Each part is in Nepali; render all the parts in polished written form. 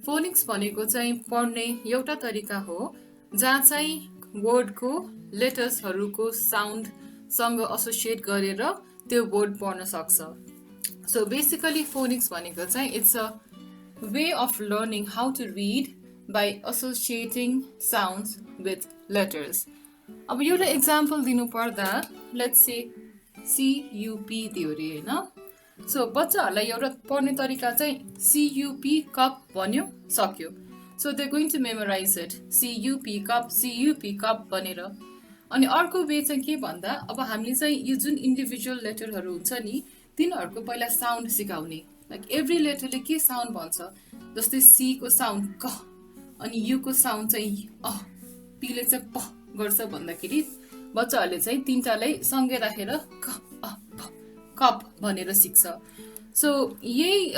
फोनिक्स भनेको चाहिँ पढ्ने एउटा तरिका हो जहाँ चाहिँ वर्डको लेटर्सहरूको साउन्डसँग एसोसिएट गरेर त्यो वर्ड पढ्न सक्छ। सो बेसिकली फोनिक्स भनेको चाहिँ it's a way of learning how to read by associating sounds with letters. अब एउटा इक्जाम्पल दिनु पर्दा लेट्स से सियुपी दियो अरे होइन। सो बच्चाहरूलाई एउटा पढ्ने तरिका चाहिँ सियुपी कप भन्यो सक्यो। So they going to memorise it CUP cup भनेर। अनि अर्को वे चाहिँ के भन्दा अब हामीले चाहिँ यो जुन इन्डिभिजुअल लेटरहरू हुन्छ नि तिनीहरूको पहिला साउन्ड सिकाउने। लाइक एभ्री लेटरले के साउन्ड भन्छ, जस्तै सी को साउन्ड क, अनि यु को साउन्ड चाहिँ अ, पी ले चाहिँ प गर्छ भन्दाखेरि बच्चाहरूले चाहिँ तिनटालाई सँगै राखेर क अ प कप भनेर सिक्छ। सो यही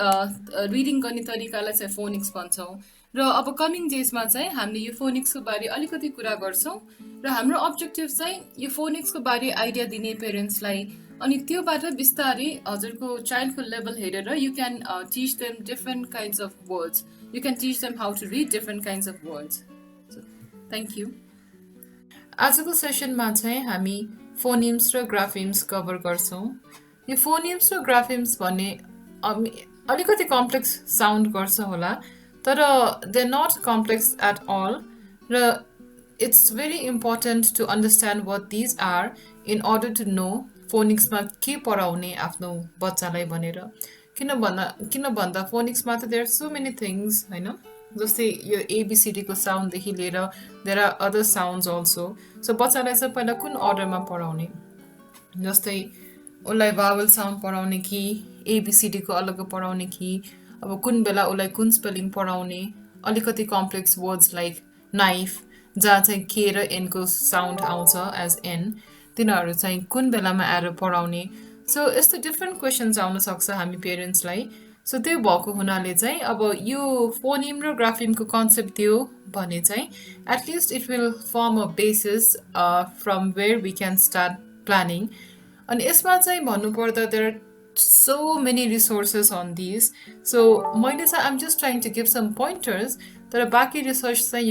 रिडिङ गर्ने तरिकालाई चाहिँ फोनिक्स भन्छौँ। र अब कमिङ डेजमा चाहिँ हामीले यो फोनिक्सको बारे अलिकति कुरा गर्छौँ र हाम्रो अब्जेक्टिभ चाहिँ यो फोनिक्सको बारे आइडिया दिने पेरेन्ट्सलाई। अनि त्योबाट बिस्तारै हजुरको चाइल्डको लेभल हेरेर you can teach them different kinds of words, you can teach them how to read different kinds of words. Thank you. आजको सेसनमा चाहिँ हामी फोनिम्स र ग्राफिम्स कभर गर्छौँ। यो फोनिम्स र ग्राफिम्स भन्ने अलिकति कम्प्लेक्स साउन्ड गर्छ होला, तर they not complex at all र it's very important to understand what these are in order to know फोनिक्समा के पढाउने आफ्नो बच्चालाई भनेर। किन भन्दा फोनिक्समा त देयर सो मेनी थिङ्स होइन, जस्तै यो एबिसिडीको साउन्डदेखि लिएर there are other sounds also. So बच्चालाई चाहिँ पहिला कुन अर्डरमा पढाउने, जस्तै उसलाई भावल साउन्ड पढाउने कि एबिसिडीको अलग पढाउने कि अब कुन बेला उसलाई कुन स्पेलिङ पढाउने, अलिकति कम्प्लेक्स वर्ड्स लाइक नाइफ जहाँ चाहिँ के र एनको साउन्ड आउँछ एज एन, तिनीहरू चाहिँ कुन बेलामा आएर पढाउने। सो यस्तो डिफ्रेन्ट क्वेसन्स आउन सक्छ हामी पेरेन्ट्सलाई। सो त्यो भएको हुनाले चाहिँ अब यो फोनिम र ग्राफिमको कन्सेप्ट दियो भने चाहिँ at least it will form a basis from where we can start planning. अनि यसमा चाहिँ भन्नुपर्दा there are so many resources on these. So मैले चाहिँ I'm just trying to give some pointers, तर बाँकी रिसर्च चाहिँ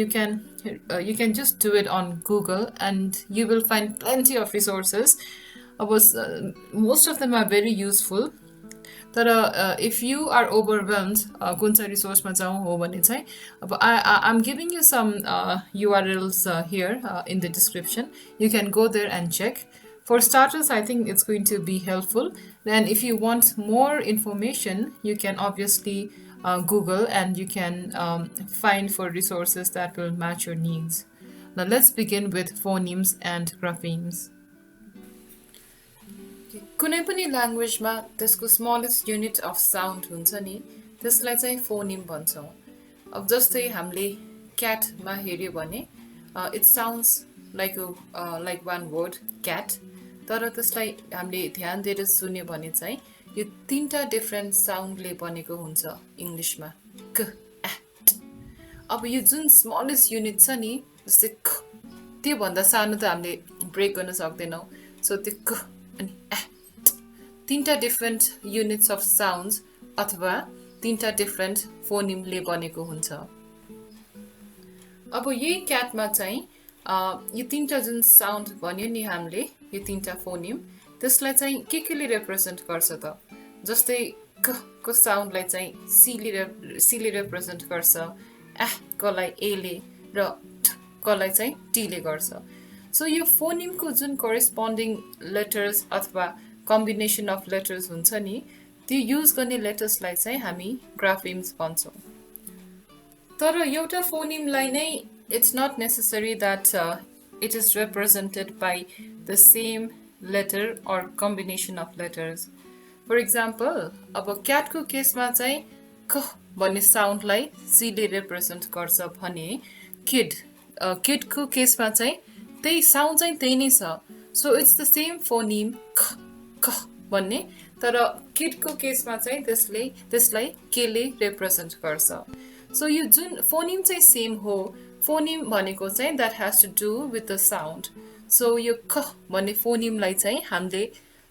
you can just do it on Google and you will find plenty of resources. अब most of them are very useful. तर if you are overwhelmed कुन चाहिँ रिसोर्समा जाउँ हो भने चाहिँ अब I'm giving you some URLs here in the description. You can go there and check. For starters, I think it's going to be helpful. Then if you want more information, you can obviously Google and you can find for resources that will match your needs. Now let's begin with phonemes and graphemes. कुनै पनि ल्याङ्ग्वेजमा त्यसको स्मलेस्ट युनिट अफ साउन्ड हुन्छ नि त्यसलाई चाहिँ फोनिम भन्छौँ। अब जस्तै हामीले क्याटमा हेऱ्यो भने it sounds like one word CAT, तर त्यसलाई हामीले ध्यान दिएर सुन्यो भने चाहिँ यो तीनटा डिफ्रेन्ट साउन्डले बनेको हुन्छ इङ्ग्लिसमा क एट। अब यो जुन स्मलेस्ट युनिट छ नि जस्तै क, त्योभन्दा सानो त हामीले ब्रेक गर्न सक्दैनौँ। सो त्यो क अनि एट तीनटा डिफ्रेन्ट युनिट्स अफ साउन्ड्स अथवा तीनटा डिफ्रेन्ट फोनिमले बनेको हुन्छ। अब यही क्याटमा चाहिँ यो तीनटा जुन साउन्ड भन्यो नि हामीले यो तीनटा फोनिम त्यसलाई चाहिँ केले रिप्रेजेन्ट गर्छ त, जस्तै क को साउन्डलाई चाहिँ सीले रिप्रेजेन्ट गर्छ, एह कलाई एले र कलाई चाहिँ टीले गर्छ। सो यो फोनिमको जुन करेस्पोन्डिङ लेटर्स अथवा कम्बिनेसन अफ लेटर्स हुन्छ नि त्यो युज गर्ने लेटर्सलाई चाहिँ हामी ग्राफिम्स भन्छौँ। तर एउटा फोनिमलाई नै it's not necessary that it is represented by the same letter or combination of letters. For example, अब क्याटको केसमा चाहिँ क भन्ने साउन्डलाई सीले रिप्रेजेन्ट गर्छ भने किडको केसमा चाहिँ त्यही साउन्ड चाहिँ त्यही नै छ। So it's the same phoneme क भन्ने, तर किडको केसमा चाहिँ त्यसलाई केले रिप्रेजेन्ट गर्छ। सो यो जुन फोनिम चाहिँ सेम हो, फोनिम भनेको चाहिँ that has to do with the sound. So यो ख भन्ने फोनिमलाई चाहिँ हामीले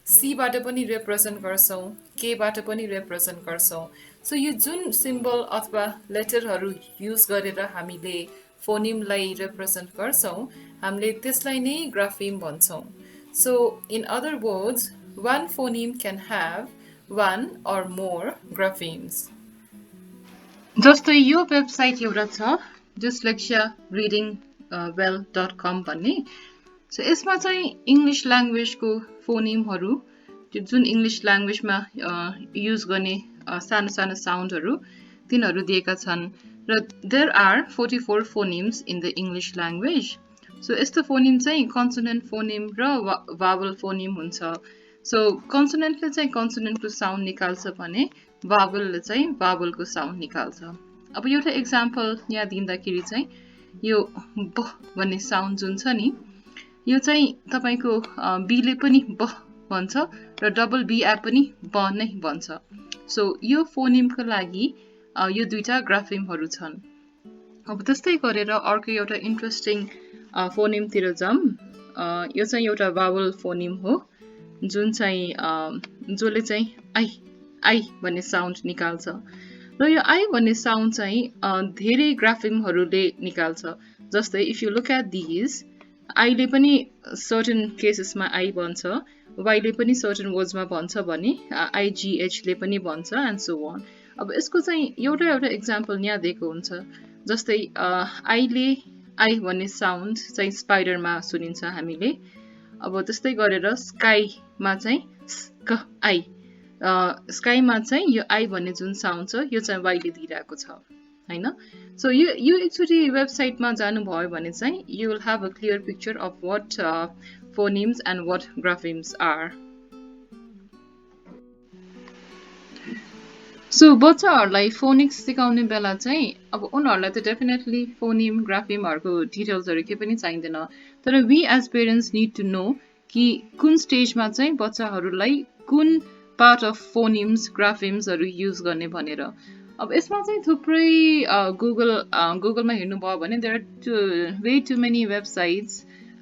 सीबाट पनि रिप्रेजेन्ट गर्छौँ, केबाट पनि रिप्रेजेन्ट गर्छौँ। सो यो जुन सिम्बल अथवा लेटरहरू युज गरेर हामीले फोनिमलाई रिप्रेजेन्ट गर्छौँ हामीले त्यसलाई नै ग्राफिम भन्छौँ so in other words one phoneme can have one or more graphemes. जस्तै यो वेबसाइट एउटा छ dyslexiareadingwell.com भन्ने सो यसमा चाहिँ इङ्ग्लिस ल्याङ्ग्वेजको फोनिमहरू जुन इङ्ग्लिस ल्याङ्ग्वेजमा युज गर्ने सानो सानो साउन्डहरू तिनीहरू दिएका छन् र there are 44 phonemes in the English language so यस्तो फोनिम चाहिँ कन्सोनेन्ट फोनिम र भावल फोनिम हुन्छ सो कन्सोनेन्टले चाहिँ कन्सोनेन्टको साउन्ड निकाल्छ भने भावलले चाहिँ भावलको साउन्ड निकाल्छ अब एउटा एक्जाम्पल यहाँ दिँदाखेरि चाहिँ यो ब भन्ने साउन्ड जुन छ नि यो चाहिँ तपाईको बीले पनि ब भन्छ र डबल बी ए पनि ब नै भन्छ सो यो फोनिमको लागि यो दुईटा ग्राफिमहरू छन् अब त्यस्तै गरेर अर्को एउटा इन्ट्रेस्टिङ फोनिमतिर जाम यो चाहिँ एउटा भावल फोनिम हो जुन चाहिँ जसले चाहिँ आई भन्ने साउन्ड निकाल्छ र यो आई भन्ने साउन्ड चाहिँ धेरै ग्राफिमहरूले निकाल्छ जस्तै if you look at these आईले पनि सर्टेन केसेसमा आई भन्छ वाईले पनि सर्टेन वर्ड्समा भन्छ भने आइजिएचले पनि भन्छ एन्ड सो अन अब यसको चाहिँ एउटा एक्जाम्पल यहाँ दिएको हुन्छ जस्तै आईले आई भन्ने साउन्ड चाहिँ स्पाइडरमा सुनिन्छ हामीले अब त्यस्तै गरेर स्काईमा चाहिँ क आई स्काईमा चाहिँ यो आई भन्ने जुन साउन्ड छ यो चाहिँ वाईले दिइरहेको छ हैन सो यो एकचोटि वेबसाइटमा जानुभयो भने चाहिँ you will have a clear picture of what phonemes and what graphemes are so बच्चाहरूलाई फोनिक्स सिकाउने बेला चाहिँ अब उनीहरूलाई त डेफिनेटली फोनिम ग्राफिमहरूको डिटेल्सहरू केही पनि चाहिँदैन तर we as parents need to know कि कुन स्टेजमा चाहिँ बच्चाहरूलाई कुन पार्ट अफ फोनिम्स ग्राफिम्सहरू युज गर्ने भनेर अब यसमा चाहिँ थुप्रै गुगलमा हेर्नुभयो भने there are way too many websites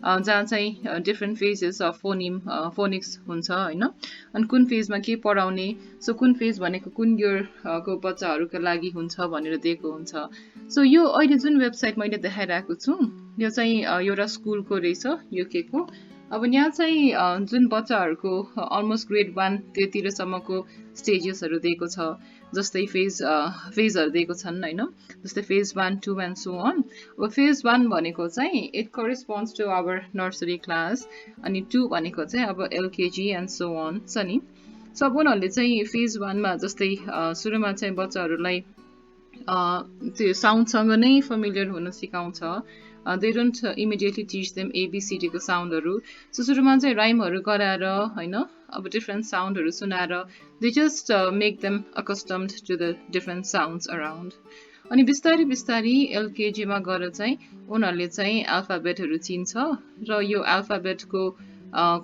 जहाँ चाहिँ डिफ्रेन्ट फेजेस अफ फोनिक्स हुन्छ होइन अनि कुन फेजमा के पढाउने सो कुन फेज भनेको कुन इयरको बच्चाहरूको लागि हुन्छ भनेर दिएको हुन्छ सो यो अहिले जुन वेबसाइट मैले देखाइरहेको छु यो चाहिँ एउटा स्कुलको रहेछ युकेको अब यहाँ चाहिँ जुन बच्चाहरूको अलमोस्ट ग्रेड 1 त्यतिरसम्मको स्टेजेसहरू दिएको छ जस्तै फेजहरू दिएको छन् होइन जस्तै फेज 1, 2 एन्ड सो अन अब फेज 1 भनेको चाहिँ it corresponds to our nursery class अनि 2 भनेको चाहिँ अब एलकेजी एन्ड सो अन छ नि सो अब उनीहरूले चाहिँ फेज 1 मा जस्तै सुरुमा चाहिँ बच्चाहरूलाई त्यो साउन्डसँग नै फेमिलियर हुन सिकाउँछ they don't immediately teach them ABCD को साउन्डहरू सो सुरुमा चाहिँ राइमहरू गराएर हैन अब डिफ्रेन्ट साउन्डहरू सुनाएर they just make them accustomed to the different sounds around अनि बिस्तारै बिस्तारै एलकेजी मा गएर चाहिँ उनीहरूले चाहिँ अल्फाबेटहरू चिन्छ र यो अल्फाबेटको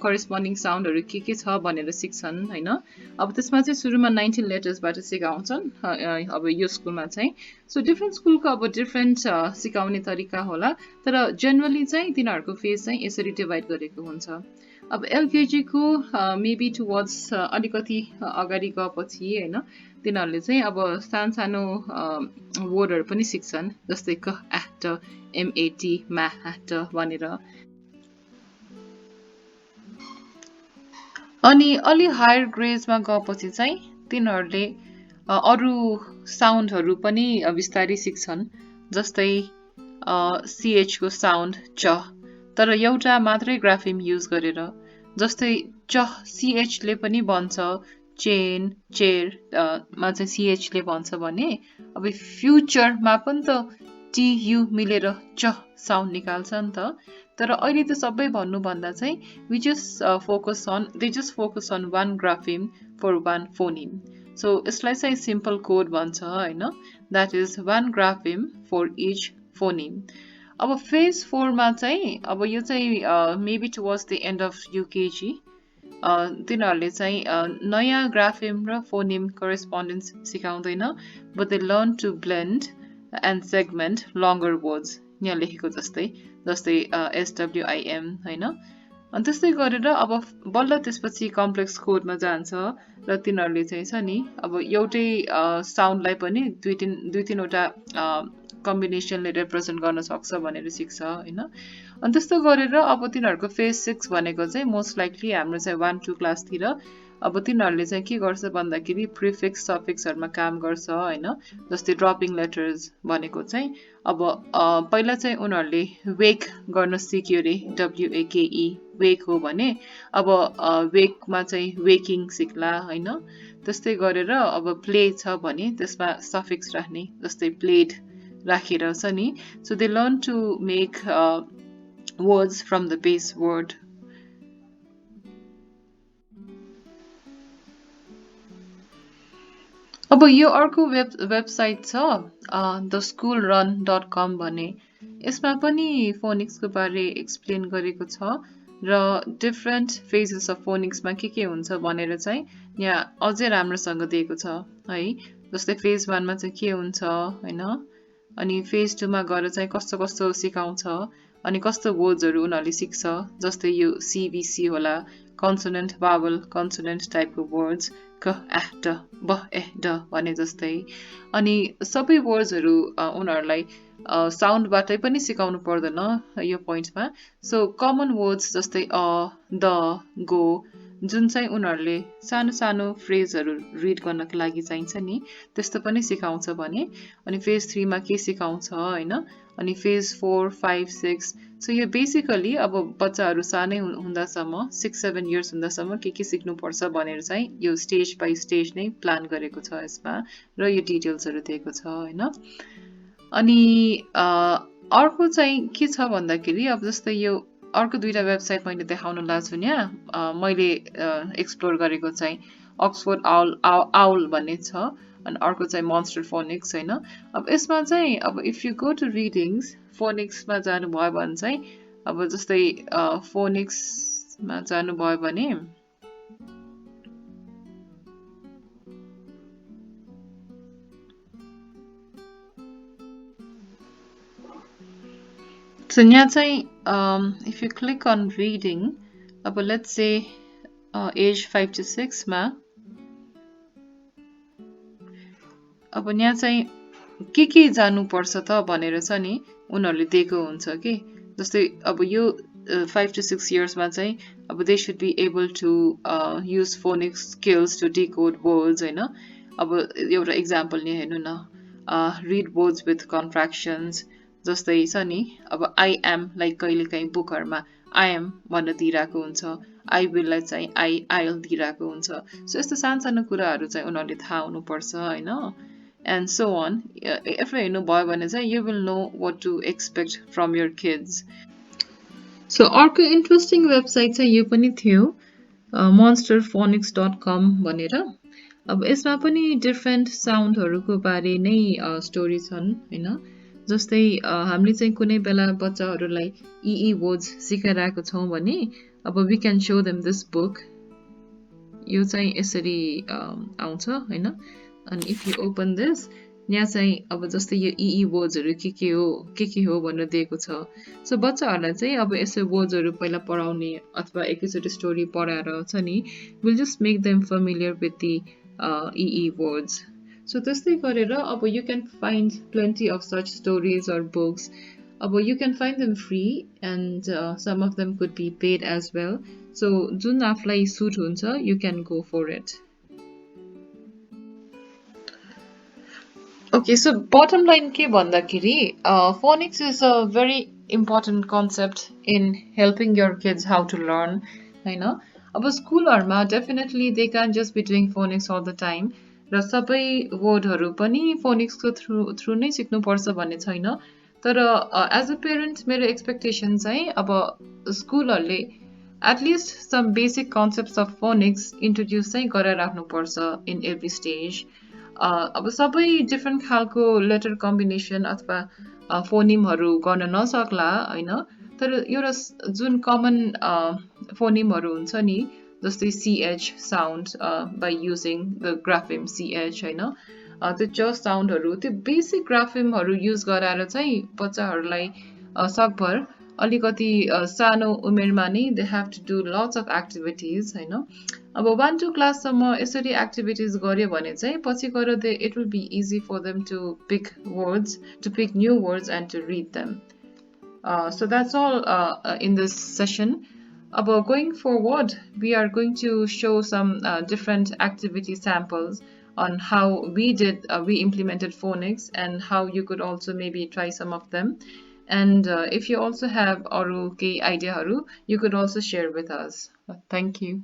करेस्पोन्डिङ साउन्डहरू के छ भनेर सिक्छन् हैन अब त्यसमा चाहिँ सुरुमा 19 लेटर्सबाट सिकाउँछन् अब यो स्कुलमा चाहिँ सो डिफ्रेन्ट स्कुलको अब डिफ्रेन्ट सिकाउने तरिका होला तर जेनरली चाहिँ तिनीहरूको फेज चाहिँ यसरी डिभाइड गरेको हुन्छ अब एलकेजी को मेबी टुवर्ड्स अलिकति अगाडि गएपछि हैन तिनीहरूले चाहिँ अब सानो वर्डहरू पनि सिक्छन् जस्तै क एट एमएटी मा एट भनेर अनि अलि हायर ग्रेड्समा गएपछि चाहिँ तिनीहरूले अरू साउन्डहरू पनि बिस्तारै सिक्छन् जस्तै CH को साउन्ड च तर एउटा मात्रै ग्राफिम युज गरेर जस्तै च CH ले पनि भन्छ चेन चेयर मा चाहिँ CH ले भन्छ भने अब फ्युचरमा पनि त TU मिलेर च साउन्ड निकाल्छ नि त तर अहिले त सबै भन्नु भन्दा चाहिँ they just focus on one grapheme for one phoneme so यसलाई चाहिँ simple code भन्छ हैन that is one grapheme for each phoneme अब phase 4 मा चाहिँ अब यो चाहिँ maybe towards the end of UKG तिनीहरूले चाहिँ नयाँ ग्राफिम र फोनिम करेस्पोन्डेन्स सिकाउँदैन but they learn to blend and segment longer words यहाँ लेखेको जस्तै SWIM हैन अनि त्यस्तै गरेर अब बल्ल त्यसपछि कम्प्लेक्स कोडमा जान्छ र तिनीहरूले चाहिँ छ नि अब एउटै साउन्डलाई पनि दुई तिनवटा कम्बिनेसनले रिप्रेजेन्ट गर्न सक्छ भनेर सिक्छ होइन। अनि त्यस्तो गरेर अब तिनीहरूको फेज 6 भनेको चाहिँ मोस्ट लाइकली हाम्रो चाहिँ 1-2 क्लासतिर अब तिनीहरूले चाहिँ के गर्छ भन्दाखेरि प्रिफिक्स सफिक्सहरूमा काम गर्छ होइन। जस्तै ड्रपिङ लेटर्स भनेको चाहिँ अब पहिला चाहिँ उनीहरूले वेक गर्न सिक्यो अरे, WAKE वेक हो भने अब वेकमा चाहिँ वेकिङ सिक्ला होइन। त्यस्तै गरेर अब प्ले छ भने त्यसमा सफिक्स राख्ने, जस्तै प्लेड राखेर छ नि। So they learn to make words from the base word. अब यो अर्को वेबसाइट छ theschoolrun.com भन्ने, यसमा पनि फोनिक्सको बारे एक्सप्लेन गरेको छ र डिफरेन्ट फेजेस अफ फोनिक्समा के हुन्छ भनेर चाहिँ यहाँ अझै राम्रोसँग दिएको छ है। जस्तै फेज 1 मा चाहिँ के हुन्छ होइन, अनि फेज 2 मा गएर चाहिँ कस्तो कस्तो सिकाउँछ अनि कस्तो वर्ड्सहरू उनीहरूले सिक्छ। जस्तै यो CVC होला, कन्सोनेन्ट भावल कन्सोनेन्ट टाइपको वर्ड्स, क एह ड ब एह ड भने जस्तै। अनि सबै वर्ड्सहरू उनीहरूलाई साउन्डबाटै पनि सिकाउनु पर्दैन यो पोइन्टमा। सो कमन वर्ड्स जस्तै द, गो, जुन चाहिँ उनीहरूले सानो सानो फ्रेजहरू रिड गर्नको लागि चाहिन्छ नि, त्यस्तो पनि सिकाउँछ भने। अनि फेज 3 मा के सिकाउँछ होइन, अनि फेज 4, 5, 6। सो यो बेसिकली अब बच्चाहरू सानै हुँदासम्म 6-7 इयर्स हुँदासम्म के सिक्नुपर्छ भनेर चाहिँ यो स्टेज बाई स्टेज नै प्लान गरेको छ यसमा, र यो डिटेल्सहरू दिएको छ होइन। अनि अर्को चाहिँ के छ भन्दाखेरि अब जस्तै यो अर्को दुईटा वेबसाइट मैले देखाउन लाग्छु यहाँ, मैले एक्सप्लोर गरेको चाहिँ अक्सफोर्ड आउल भन्ने छ, अनि अर्को चाहिँ मोन्स्टर फोनिक्स होइन। अब यसमा चाहिँ अब if you go to readings फोनिक्समा जानुभयो भने चाहिँ अब जस्तै फोनिक्समा जानुभयो भने so यहाँ चाहिँ if you click on reading, अब let's say age 5 to 6 मा अब यहाँ चाहिँ के जानुपर्छ त भनेर छ नि उनीहरूले दिएको हुन्छ कि। जस्तै अब यो 5 to 6 इयर्समा चाहिँ अब they should be able to use phonics skills to decode words होइन। अब एउटा इक्जाम्पल नै हेर्नु न, रिड वर्ड्स विथ कन्ट्र्याक्सन्स, जस्तै छ नि अब आई एम लाइक कहिलेकाहीँ बुकहरूमा आई एम भन्न दिइरहेको हुन्छ, आई विललाई चाहिँ आइल दिइरहेको हुन्छ। सो यस्तो सानो कुराहरू चाहिँ उनीहरूले थाहा हुनुपर्छ होइन। and so on. If you know you will know what to expect from your kids. So अर्को इन्ट्रेस्टिङ वेबसाइट चाहिँ यो पनि थियो monsterphonics.com भनेर। अब यसमा पनि डिफरेन्ट साउन्डहरूको बारे नै स्टोरी छन् होइन। जस्तै हामीले चाहिँ कुनै बेला बच्चाहरूलाई ई वर्ड्स सिकाइरहेको छौँ भने अब we can show them this book, यो चाहिँ यसरी आउँछ होइन। अनि इफ यु ओपन दिस, यहाँ चाहिँ अब जस्तै यो ई वर्ड्सहरू के हो भनेर दिएको छ। सो बच्चाहरूलाई चाहिँ अब यसो वर्ड्सहरू पहिला पढाउने अथवा एकैचोटि स्टोरी पढाएर छ नि, will just make them familiar with the E words. So त्यस्तै गरेर अब you can find plenty of such stories or books. अब you can find them free and some of them could be paid as well. So जुन आफूलाई सुट हुन्छ you can go for it. Okay, so bottom line के भन्दाखेरि phonics is a very important concept in helping your kids how to learn हैन। अब स्कुलहरुमा definitely they can't just be doing phonics all the time, र सबै वर्डहरु पनि phonics को थ्रु नै सिक्नु पर्छ भन्ने छैन। तर as a parent मेरो एक्सपेक्टेसन चाहिँ अब स्कुलहरुले at least some basic concepts of phonics introduce चाहिँ गराइराख्नु पर्छ in every stage। अब सबै डिफरेन्ट खालको लेटर कम्बिनेसन अथवा फोनिमहरू गर्न नसक्ला होइन, तर एउटा जुन कमन फोनिमहरू हुन्छ नि, जस्तै CH sound by using the grapheme CH होइन, त्यो च साउन्डहरू, त्यो बेसिक ग्राफिमहरू युज गराएर चाहिँ बच्चाहरूलाई सकभर अलिकति सानो उमेरमा नै they have to do lots of activities होइन। अब 1-2 क्लाससम्म यसरी एक्टिभिटिज गऱ्यो भने चाहिँ पछि गएर it will be easy for them to pick words, to pick new words and to read them. So that's all in this session. About going forward, we are going to show some different activity samples on how we implemented phonics and how you could also maybe try some of them. And if you also have aru kei idea haru, you could also share with us. Thank you.